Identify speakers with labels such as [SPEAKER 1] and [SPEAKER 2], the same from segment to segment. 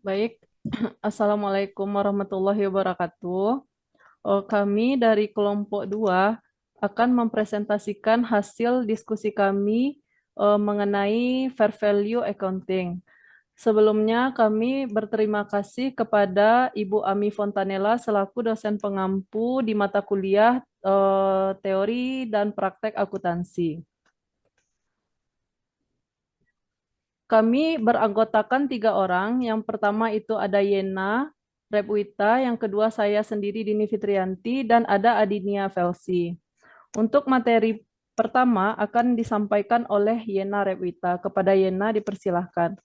[SPEAKER 1] Baik, Assalamualaikum warahmatullahi wabarakatuh. Kami dari kelompok 2 akan mempresentasikan hasil diskusi kami mengenai fair value accounting. Sebelumnya kami berterima kasih kepada Ibu Ami Fontanella selaku dosen pengampu di mata kuliah teori dan praktek akuntansi. Kami beranggotakan 3 orang. Yang pertama itu ada Yena, Repwita, yang kedua saya sendiri Dini Fitrianti, dan ada Adinia Velsi. Untuk materi pertama akan disampaikan oleh Yena Repwita. Kepada Yena dipersilahkan.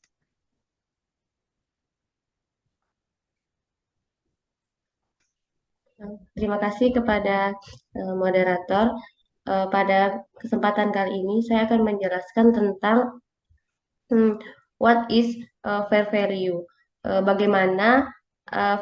[SPEAKER 2] Terima kasih kepada moderator. Pada kesempatan kali ini saya akan menjelaskan tentang hmm, what is fair value. Bagaimana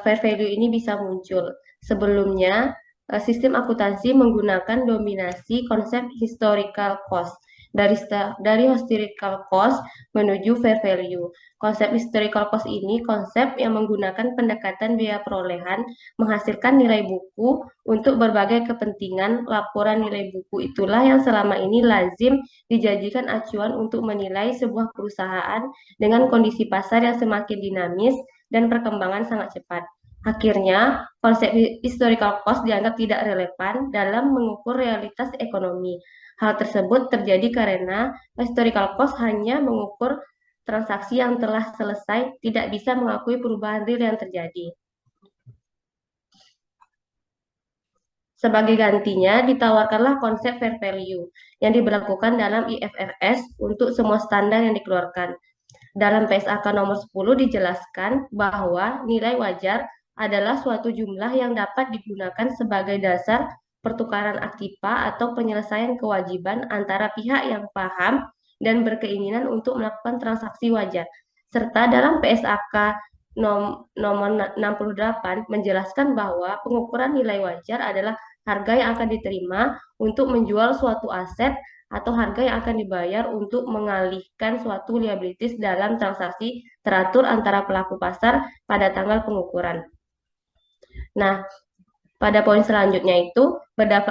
[SPEAKER 2] fair value ini bisa muncul. Sebelumnya, sistem akuntansi menggunakan dominasi konsep historical cost. Dari historical cost menuju fair value. Konsep historical cost ini konsep yang menggunakan pendekatan biaya perolehan menghasilkan nilai buku untuk berbagai kepentingan. Laporan nilai buku itulah yang selama ini lazim dijadikan acuan untuk menilai sebuah perusahaan dengan kondisi pasar yang semakin dinamis dan perkembangan sangat cepat. Akhirnya, konsep historical cost dianggap tidak relevan dalam mengukur realitas ekonomi. Hal tersebut terjadi karena historical cost hanya mengukur transaksi yang telah selesai, tidak bisa mengakui perubahan real yang terjadi. Sebagai gantinya, ditawarkanlah konsep fair value yang diberlakukan dalam IFRS untuk semua standar yang dikeluarkan. Dalam PSAK nomor 10 dijelaskan bahwa nilai wajar adalah suatu jumlah yang dapat digunakan sebagai dasar pertukaran aktiva atau penyelesaian kewajiban antara pihak yang paham dan berkeinginan untuk melakukan transaksi wajar. Serta dalam PSAK nomor 68 menjelaskan bahwa pengukuran nilai wajar adalah harga yang akan diterima untuk menjual suatu aset atau harga yang akan dibayar untuk mengalihkan suatu liabilities dalam transaksi teratur antara pelaku pasar pada tanggal pengukuran. Nah, pada poin selanjutnya itu,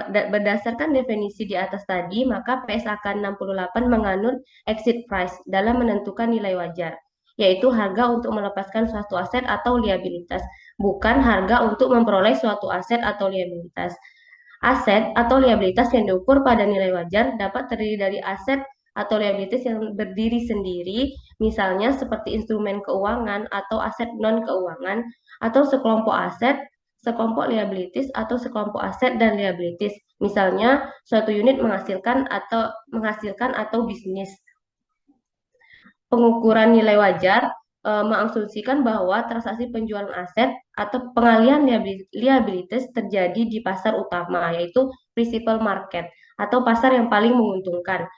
[SPEAKER 2] berdasarkan definisi di atas tadi, maka PSAK 68 menganut exit price dalam menentukan nilai wajar, yaitu harga untuk melepaskan suatu aset atau liabilitas, bukan harga untuk memperoleh suatu aset atau liabilitas. Aset atau liabilitas yang diukur pada nilai wajar dapat terdiri dari aset atau liabilitas yang berdiri sendiri, misalnya seperti instrumen keuangan atau aset non-keuangan, atau sekelompok aset, sekelompok liabilities, atau sekelompok aset dan liabilities. Misalnya, suatu unit menghasilkan atau bisnis. Pengukuran nilai wajar mengasumsikan bahwa transaksi penjualan aset atau pengalihan liabilities terjadi di pasar utama, yaitu principal market atau pasar yang paling menguntungkan,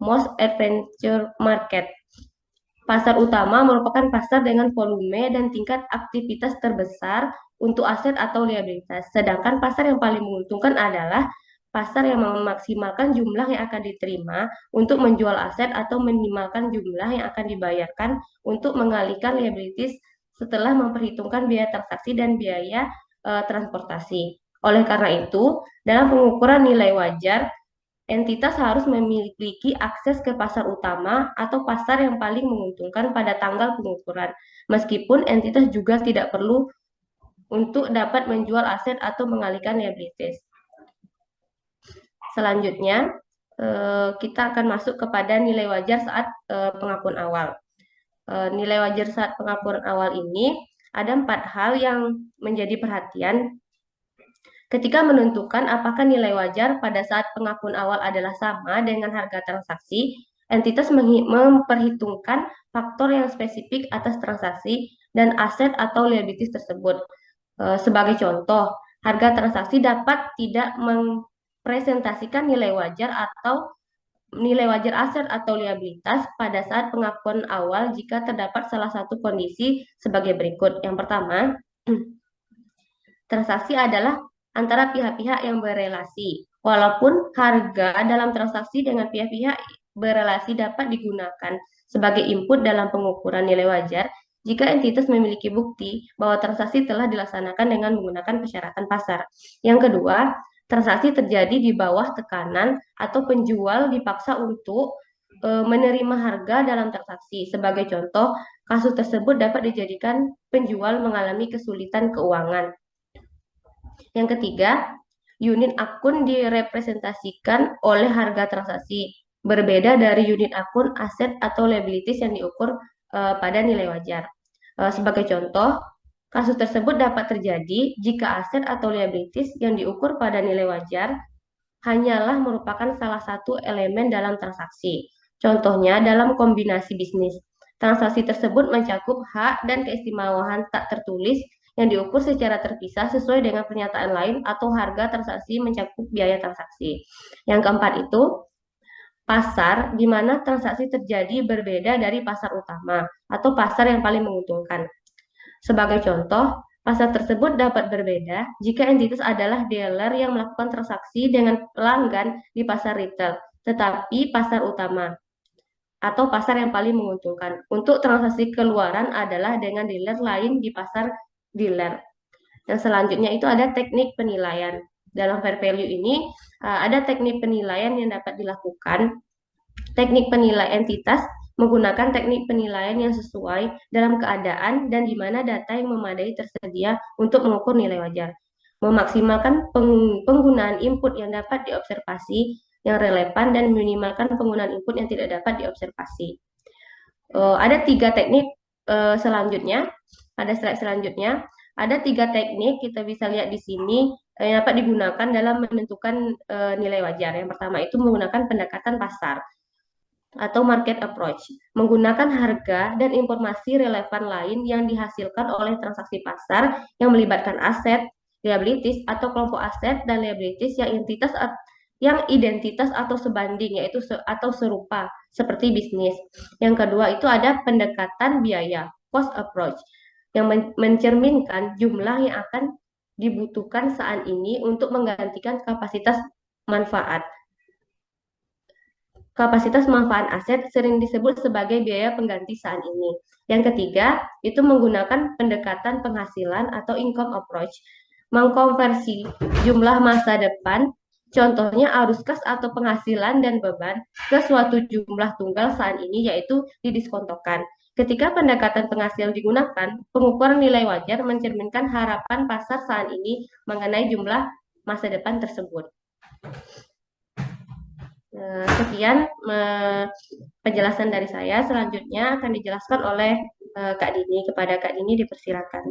[SPEAKER 2] most adventure market. Pasar utama merupakan pasar dengan volume dan tingkat aktivitas terbesar untuk aset atau liabilitas. Sedangkan pasar yang paling menguntungkan adalah pasar yang memaksimalkan jumlah yang akan diterima untuk menjual aset atau minimalkan jumlah yang akan dibayarkan untuk mengalihkan liabilities setelah memperhitungkan biaya transaksi dan biaya transportasi. Oleh karena itu, dalam pengukuran nilai wajar, entitas harus memiliki akses ke pasar utama atau pasar yang paling menguntungkan pada tanggal pengukuran, meskipun entitas juga tidak perlu untuk dapat menjual aset atau mengalihkan liabilities. Selanjutnya, kita akan masuk kepada nilai wajar saat pengakuan awal. Nilai wajar saat pengakuan awal ini ada 4 hal yang menjadi perhatian ketika menentukan apakah nilai wajar pada saat pengakuan awal adalah sama dengan harga transaksi. Entitas memperhitungkan faktor yang spesifik atas transaksi dan aset atau liabilities tersebut. Sebagai contoh, harga transaksi dapat tidak presentasikan nilai wajar atau nilai wajar aset atau liabilitas pada saat pengakuan awal jika terdapat salah satu kondisi sebagai berikut. Yang pertama, transaksi adalah antara pihak-pihak yang berelasi. Walaupun harga dalam transaksi dengan pihak-pihak berelasi dapat digunakan sebagai input dalam pengukuran nilai wajar, jika entitas memiliki bukti bahwa transaksi telah dilaksanakan dengan menggunakan persyaratan pasar. Yang kedua, transaksi terjadi di bawah tekanan atau penjual dipaksa untuk menerima harga dalam transaksi. Sebagai contoh, kasus tersebut dapat dijadikan penjual mengalami kesulitan keuangan. Yang ketiga, unit akun direpresentasikan oleh harga transaksi, berbeda dari unit akun aset atau liabilities yang diukur pada nilai wajar. Sebagai contoh, kasus tersebut dapat terjadi jika aset atau liabilities yang diukur pada nilai wajar hanyalah merupakan salah satu elemen dalam transaksi. Contohnya dalam kombinasi bisnis. Transaksi tersebut mencakup hak dan keistimewaan tak tertulis yang diukur secara terpisah sesuai dengan pernyataan lain atau harga transaksi mencakup biaya transaksi. Yang keempat itu pasar di mana transaksi terjadi berbeda dari pasar utama atau pasar yang paling menguntungkan. Sebagai contoh, pasar tersebut dapat berbeda jika entitas adalah dealer yang melakukan transaksi dengan pelanggan di pasar retail, tetapi pasar utama atau pasar yang paling menguntungkan. Untuk transaksi keluaran adalah dengan dealer lain di pasar dealer. Yang selanjutnya itu ada teknik penilaian. Dalam fair value ini ada teknik penilaian yang dapat dilakukan. Teknik penilaian entitas menggunakan teknik penilaian yang sesuai dalam keadaan dan di mana data yang memadai tersedia untuk mengukur nilai wajar. Memaksimalkan penggunaan input yang dapat diobservasi yang relevan dan meminimalkan penggunaan input yang tidak dapat diobservasi. Ada 3 teknik selanjutnya, pada slide selanjutnya, ada 3 teknik kita bisa lihat di sini yang dapat digunakan dalam menentukan nilai wajar. Yang pertama itu menggunakan pendekatan pasar atau market approach, menggunakan harga dan informasi relevan lain yang dihasilkan oleh transaksi pasar yang melibatkan aset, liabilities atau kelompok aset dan liabilities yang identitas atau sebanding yaitu atau serupa seperti bisnis. Yang kedua itu ada pendekatan biaya, cost approach, yang mencerminkan jumlah yang akan dibutuhkan saat ini untuk menggantikan kapasitas manfaat. Kapasitas manfaat aset sering disebut sebagai biaya pengganti saat ini. Yang ketiga, itu menggunakan pendekatan penghasilan atau income approach, mengkonversi jumlah masa depan, contohnya arus kas atau penghasilan dan beban, ke suatu jumlah tunggal saat ini, yaitu didiskontokan. Ketika pendekatan penghasilan digunakan, pengukuran nilai wajar mencerminkan harapan pasar saat ini mengenai jumlah masa depan tersebut. Sekian penjelasan dari saya. Selanjutnya akan dijelaskan oleh Kak Dini. Kepada Kak Dini dipersilakan.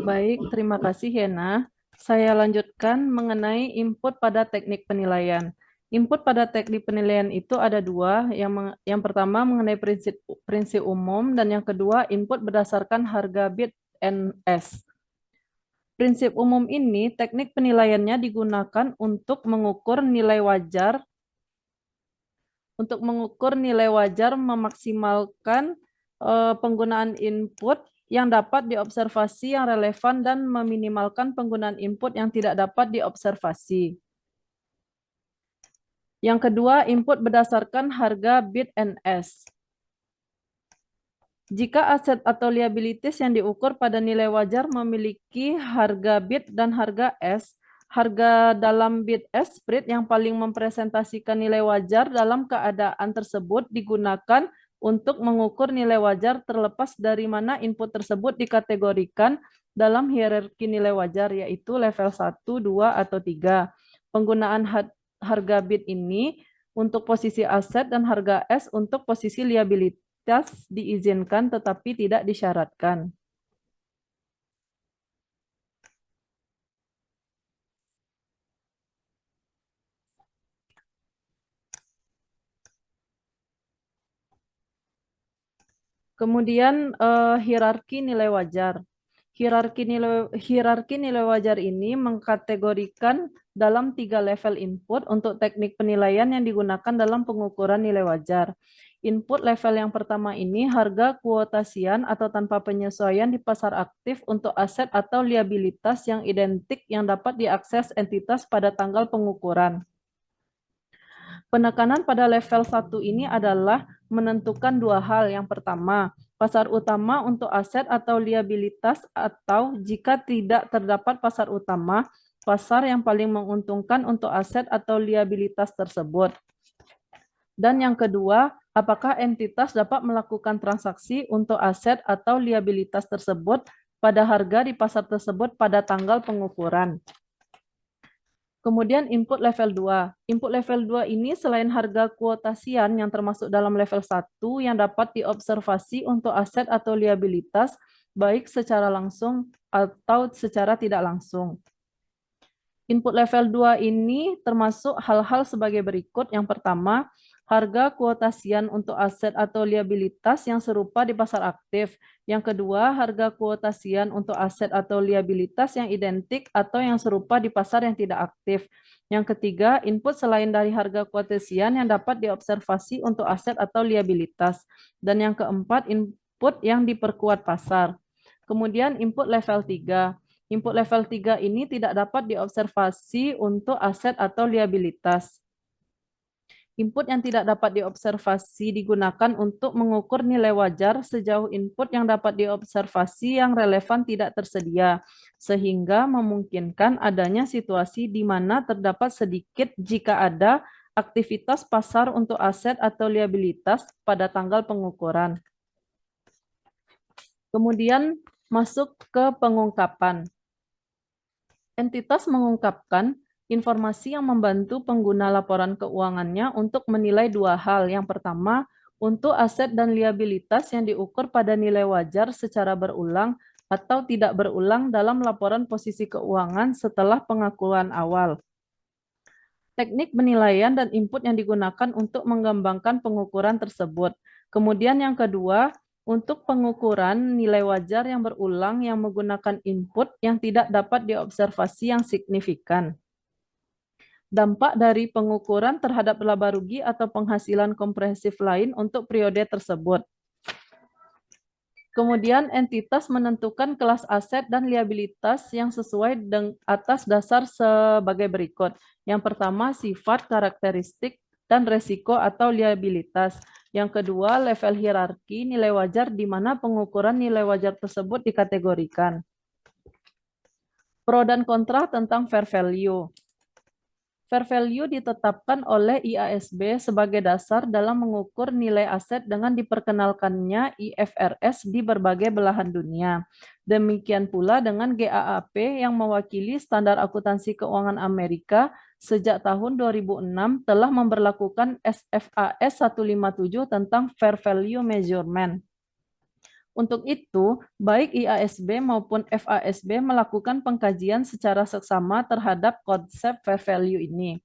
[SPEAKER 1] Baik, terima kasih Hena. Saya lanjutkan mengenai input pada teknik penilaian. Input pada teknik penilaian itu ada dua. Yang pertama mengenai prinsip umum dan yang kedua input berdasarkan harga bid and ask. Prinsip umum ini teknik penilaiannya digunakan untuk mengukur nilai wajar memaksimalkan penggunaan input yang dapat diobservasi yang relevan dan meminimalkan penggunaan input yang tidak dapat diobservasi. Yang kedua, input berdasarkan harga bid and ask. Jika aset atau liabilities yang diukur pada nilai wajar memiliki harga bid dan harga ask, harga dalam bid ask spread yang paling mempresentasikan nilai wajar dalam keadaan tersebut digunakan untuk mengukur nilai wajar terlepas dari mana input tersebut dikategorikan dalam hierarki nilai wajar, yaitu level 1, 2, atau 3. Penggunaan harga bid ini untuk posisi aset dan harga ask untuk posisi liability diizinkan tetapi tidak disyaratkan. Kemudian hierarki nilai wajar. Hierarki nilai wajar ini mengkategorikan dalam 3 level input untuk teknik penilaian yang digunakan dalam pengukuran nilai wajar. Input level yang pertama ini harga kuotasian atau tanpa penyesuaian di pasar aktif untuk aset atau liabilitas yang identik yang dapat diakses entitas pada tanggal pengukuran. Penekanan pada level 1 ini adalah menentukan 2 hal. Yang pertama, pasar utama untuk aset atau liabilitas, atau jika tidak terdapat pasar utama, pasar yang paling menguntungkan untuk aset atau liabilitas tersebut. Dan yang kedua, apakah entitas dapat melakukan transaksi untuk aset atau liabilitas tersebut pada harga di pasar tersebut pada tanggal pengukuran. Kemudian input level 2. Input level 2 ini selain harga kuotasian yang termasuk dalam level 1 yang dapat diobservasi untuk aset atau liabilitas baik secara langsung atau secara tidak langsung. Input level 2 ini termasuk hal-hal sebagai berikut. Yang pertama, harga kuotasian untuk aset atau liabilitas yang serupa di pasar aktif. Yang kedua, harga kuotasian untuk aset atau liabilitas yang identik atau yang serupa di pasar yang tidak aktif. Yang ketiga, input selain dari harga kuotasian yang dapat diobservasi untuk aset atau liabilitas. Dan yang keempat, input yang diperkuat pasar. Kemudian input level 3. Input level 3 ini tidak dapat diobservasi untuk aset atau liabilitas. Input yang tidak dapat diobservasi digunakan untuk mengukur nilai wajar sejauh input yang dapat diobservasi yang relevan tidak tersedia, sehingga memungkinkan adanya situasi di mana terdapat sedikit jika ada aktivitas pasar untuk aset atau liabilitas pada tanggal pengukuran. Kemudian masuk ke pengungkapan. Entitas mengungkapkan informasi yang membantu pengguna laporan keuangannya untuk menilai dua hal. Yang pertama, untuk aset dan liabilitas yang diukur pada nilai wajar secara berulang atau tidak berulang dalam laporan posisi keuangan setelah pengakuan awal. Teknik penilaian dan input yang digunakan untuk mengembangkan pengukuran tersebut. Kemudian yang kedua, untuk pengukuran nilai wajar yang berulang yang menggunakan input yang tidak dapat diobservasi yang signifikan. Dampak dari pengukuran terhadap laba rugi atau penghasilan komprehensif lain untuk periode tersebut. Kemudian entitas menentukan kelas aset dan liabilitas yang sesuai atas dasar sebagai berikut. Yang pertama, sifat, karakteristik, dan resiko atau liabilitas. Yang kedua, level hierarki nilai wajar di mana pengukuran nilai wajar tersebut dikategorikan. Pro dan kontra tentang fair value. Fair value ditetapkan oleh IASB sebagai dasar dalam mengukur nilai aset dengan diperkenalkannya IFRS di berbagai belahan dunia. Demikian pula dengan GAAP yang mewakili standar akuntansi keuangan Amerika sejak tahun 2006 telah memberlakukan SFAS 157 tentang fair value measurement. Untuk itu, baik IASB maupun FASB melakukan pengkajian secara seksama terhadap konsep fair value ini.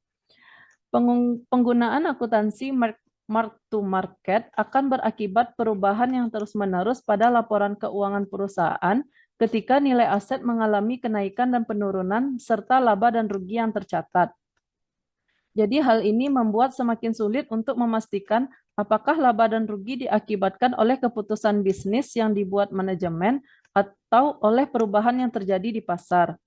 [SPEAKER 1] Penggunaan akuntansi mark to market akan berakibat perubahan yang terus-menerus pada laporan keuangan perusahaan ketika nilai aset mengalami kenaikan dan penurunan serta laba dan rugi yang tercatat. Jadi hal ini membuat semakin sulit untuk memastikan apakah laba dan rugi diakibatkan oleh keputusan bisnis yang dibuat manajemen atau oleh perubahan yang terjadi di pasar.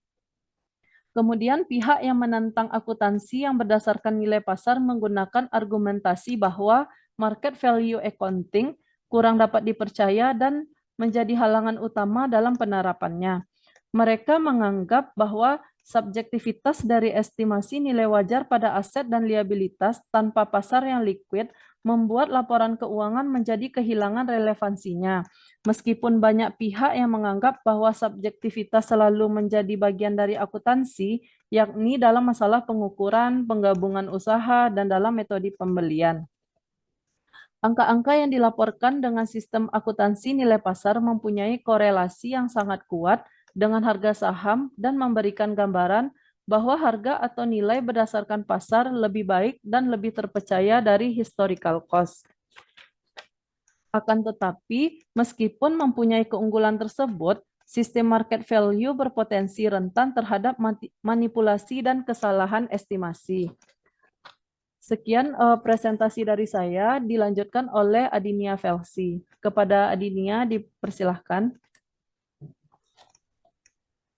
[SPEAKER 1] Kemudian pihak yang menentang akuntansi yang berdasarkan nilai pasar menggunakan argumentasi bahwa market value accounting kurang dapat dipercaya dan menjadi halangan utama dalam penerapannya. Mereka menganggap bahwa subjektivitas dari estimasi nilai wajar pada aset dan liabilitas tanpa pasar yang liquid membuat laporan keuangan menjadi kehilangan relevansinya. Meskipun banyak pihak yang menganggap bahwa subjektivitas selalu menjadi bagian dari akuntansi, yakni dalam masalah pengukuran, penggabungan usaha, dan dalam metode pembelian. Angka-angka yang dilaporkan dengan sistem akuntansi nilai pasar mempunyai korelasi yang sangat kuat dengan harga saham dan memberikan gambaran bahwa harga atau nilai berdasarkan pasar lebih baik dan lebih terpercaya dari historical cost. Akan tetapi, meskipun mempunyai keunggulan tersebut, sistem market value berpotensi rentan terhadap manipulasi dan kesalahan estimasi. Sekian presentasi dari saya, dilanjutkan oleh Adinia Velsi. Kepada Adinia, dipersilahkan.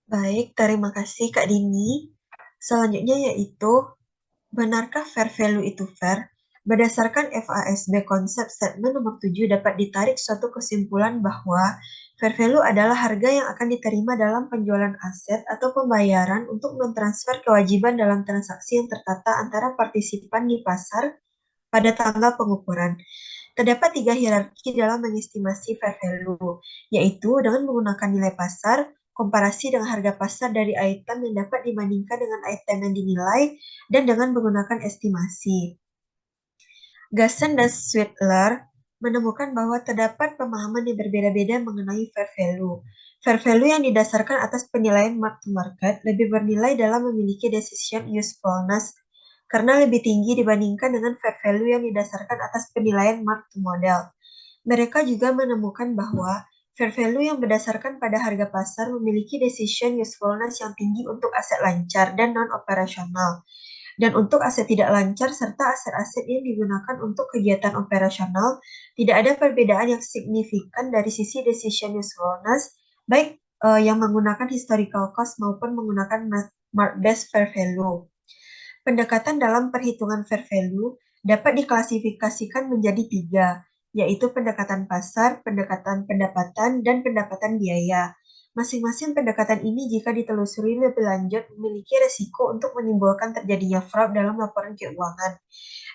[SPEAKER 3] Baik, terima kasih Kak Dini. Selanjutnya yaitu, benarkah fair value itu fair? Berdasarkan FASB konsep statement nomor 7 dapat ditarik suatu kesimpulan bahwa fair value adalah harga yang akan diterima dalam penjualan aset atau pembayaran untuk mentransfer kewajiban dalam transaksi yang tertata antara partisipan di pasar pada tanggal pengukuran. Terdapat 3 hierarki dalam mengestimasi fair value, yaitu dengan menggunakan nilai pasar, komparasi dengan harga pasar dari item yang dapat dibandingkan dengan item yang dinilai, dan dengan menggunakan estimasi. Gasson dan Sweetler menemukan bahwa terdapat pemahaman yang berbeda-beda mengenai fair value. Fair value yang didasarkan atas penilaian mark-to-market lebih bernilai dalam memiliki decision usefulness karena lebih tinggi dibandingkan dengan fair value yang didasarkan atas penilaian mark-to-model. Mereka juga menemukan bahwa fair value yang berdasarkan pada harga pasar memiliki decision usefulness yang tinggi untuk aset lancar dan non-operasional, dan untuk aset tidak lancar serta aset-aset yang digunakan untuk kegiatan operasional, tidak ada perbedaan yang signifikan dari sisi decision usefulness, baik yang menggunakan historical cost maupun menggunakan mark-based fair value. Pendekatan dalam perhitungan fair value dapat diklasifikasikan menjadi 3, yaitu pendekatan pasar, pendekatan pendapatan, dan pendapatan biaya. Masing-masing pendekatan ini jika ditelusuri lebih lanjut memiliki resiko untuk menimbulkan terjadinya fraud dalam laporan keuangan.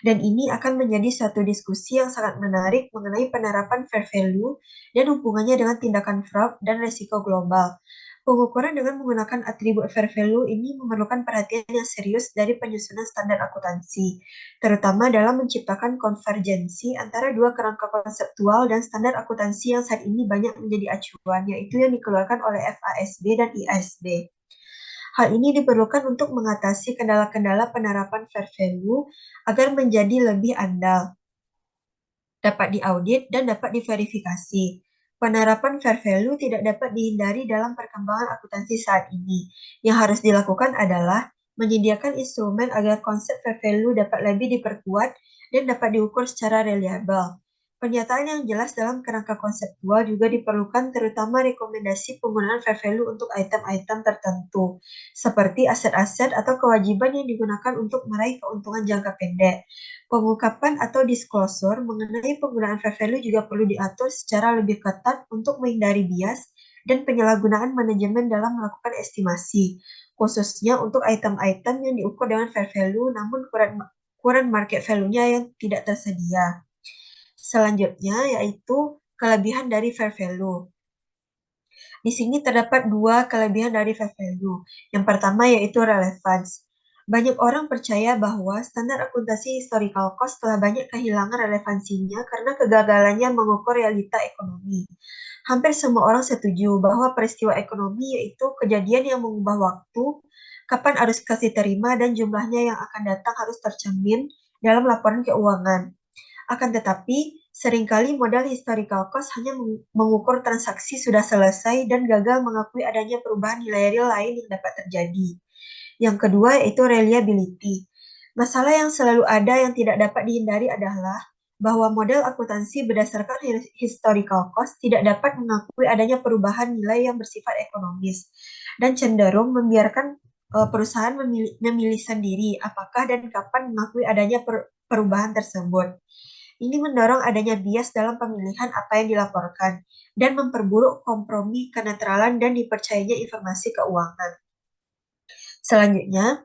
[SPEAKER 3] Dan ini akan menjadi suatu diskusi yang sangat menarik mengenai penerapan fair value dan hubungannya dengan tindakan fraud dan resiko global. Pengukuran dengan menggunakan atribut fair value ini memerlukan perhatian yang serius dari penyusunan standar akuntansi, terutama dalam menciptakan konvergensi antara dua kerangka konseptual dan standar akuntansi yang saat ini banyak menjadi acuan, yaitu yang dikeluarkan oleh FASB dan IASB. Hal ini diperlukan untuk mengatasi kendala-kendala penerapan fair value agar menjadi lebih andal, dapat diaudit, dan dapat diverifikasi. Penerapan fair value tidak dapat dihindari dalam perkembangan akuntansi saat ini. Yang harus dilakukan adalah menyediakan instrumen agar konsep fair value dapat lebih diperkuat dan dapat diukur secara reliabel. Pernyataan yang jelas dalam kerangka konseptual juga diperlukan, terutama rekomendasi penggunaan fair value untuk item-item tertentu, seperti aset-aset atau kewajiban yang digunakan untuk meraih keuntungan jangka pendek. Pengungkapan atau disclosure mengenai penggunaan fair value juga perlu diatur secara lebih ketat untuk menghindari bias dan penyalahgunaan manajemen dalam melakukan estimasi, khususnya untuk item-item yang diukur dengan fair value namun kurang market value-nya yang tidak tersedia. Selanjutnya yaitu kelebihan dari fair value. Di sini terdapat 2 kelebihan dari fair value. Yang pertama yaitu relevance. Banyak orang percaya bahwa standar akuntansi historical cost telah banyak kehilangan relevansinya karena kegagalannya mengukur realita ekonomi. Hampir semua orang setuju bahwa peristiwa ekonomi yaitu kejadian yang mengubah waktu, kapan arus kasih terima, dan jumlahnya yang akan datang harus tercermin dalam laporan keuangan. Akan tetapi, seringkali modal historical cost hanya mengukur transaksi sudah selesai dan gagal mengakui adanya perubahan nilai real lain yang dapat terjadi. Yang kedua yaitu reliability. Masalah yang selalu ada yang tidak dapat dihindari adalah bahwa model akuntansi berdasarkan historical cost tidak dapat mengakui adanya perubahan nilai yang bersifat ekonomis dan cenderung membiarkan perusahaan memilih sendiri apakah dan kapan mengakui adanya perubahan tersebut. Ini mendorong adanya bias dalam pemilihan apa yang dilaporkan dan memperburuk kompromi kenetralan dan dipercayainya informasi keuangan. Selanjutnya,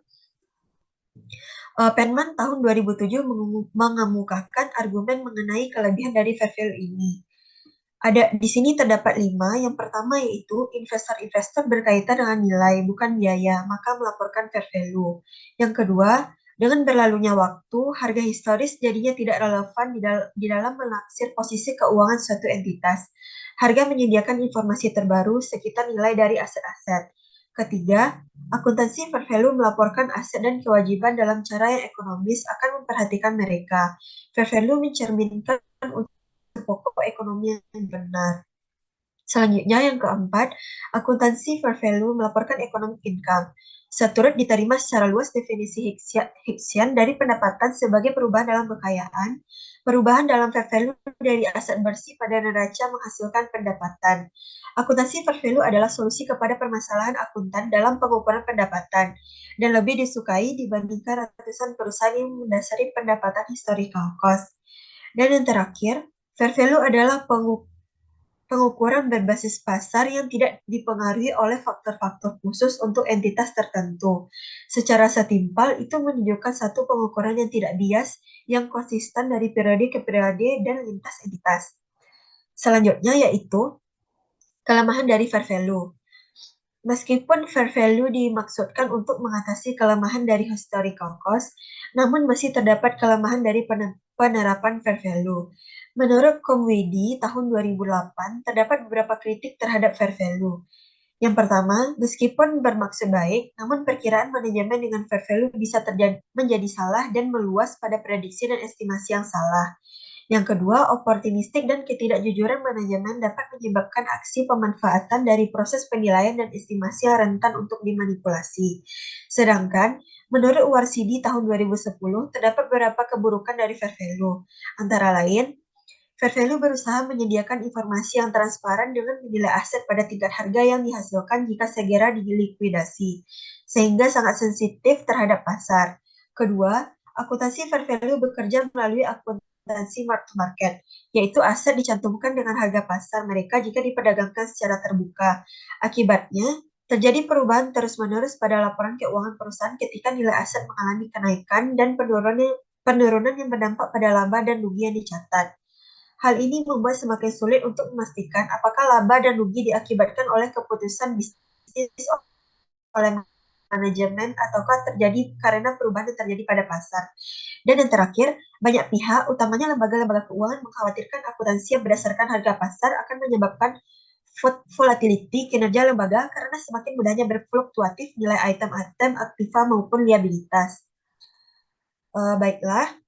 [SPEAKER 3] Penman tahun 2007 mengemukakan argumen mengenai kelebihan dari fair value ini. Di sini terdapat 5. Yang pertama yaitu investor-investor berkaitan dengan nilai, bukan biaya, maka melaporkan fair value. Yang kedua, dengan berlalunya waktu, harga historis jadinya tidak relevan di dalam menaksir posisi keuangan suatu entitas. Harga menyediakan informasi terbaru sekitar nilai dari aset-aset. Ketiga, akuntansi fair value melaporkan aset dan kewajiban dalam cara yang ekonomis akan memperhatikan mereka. Fair value mencerminkan pokok ekonomi yang benar. Selanjutnya yang keempat, akuntansi fair value melaporkan economic income. Seturut diterima secara luas definisi Hicksian dari pendapatan sebagai perubahan dalam kekayaan, perubahan dalam fair value dari aset bersih pada neraca menghasilkan pendapatan. Akuntansi fair value adalah solusi kepada permasalahan akuntan dalam pengukuran pendapatan dan lebih disukai dibandingkan ratusan perusahaan yang mendasari pendapatan historical cost. Dan yang terakhir, fair value adalah pengukuran berbasis pasar yang tidak dipengaruhi oleh faktor-faktor khusus untuk entitas tertentu. Secara setimpal, itu menunjukkan satu pengukuran yang tidak bias, yang konsisten dari periode ke periode dan lintas entitas. Selanjutnya yaitu kelemahan dari fair value. Meskipun fair value dimaksudkan untuk mengatasi kelemahan dari historical cost, namun masih terdapat kelemahan dari penerapan fair value. Menurut Comwedi tahun 2008, terdapat beberapa kritik terhadap fair value. Yang pertama, meskipun bermaksud baik, namun perkiraan manajemen dengan fair value bisa menjadi salah dan meluas pada prediksi dan estimasi yang salah. Yang kedua, oportunistik dan ketidakjujuran manajemen dapat menyebabkan aksi pemanfaatan dari proses penilaian dan estimasi yang rentan untuk dimanipulasi. Sedangkan, menurut Warsidi tahun 2010, terdapat beberapa keburukan dari fair value. Antara lain, fair value berusaha menyediakan informasi yang transparan dengan menilai aset pada tingkat harga yang dihasilkan jika segera dilikuidasi, sehingga sangat sensitif terhadap pasar. Kedua, akuntansi fair value bekerja melalui akuntansi mark to market, yaitu aset dicantumkan dengan harga pasar mereka jika diperdagangkan secara terbuka. Akibatnya, terjadi perubahan terus-menerus pada laporan keuangan perusahaan ketika nilai aset mengalami kenaikan dan penurunan yang berdampak pada laba dan rugi yang dicatat. Hal ini membuat semakin sulit untuk memastikan apakah laba dan rugi diakibatkan oleh keputusan bisnis oleh manajemen ataukah terjadi karena perubahan yang terjadi pada pasar. Dan yang terakhir, banyak pihak, utamanya lembaga-lembaga keuangan, mengkhawatirkan akuntansi yang berdasarkan harga pasar akan menyebabkan volatility kinerja lembaga karena semakin mudahnya berfluktuatif nilai item-item aktiva maupun liabilitas. Baiklah.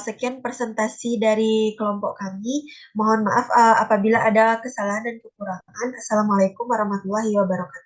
[SPEAKER 3] Sekian presentasi dari kelompok kami. Mohon maaf apabila ada kesalahan dan kekurangan. Assalamualaikum warahmatullahi wabarakatuh.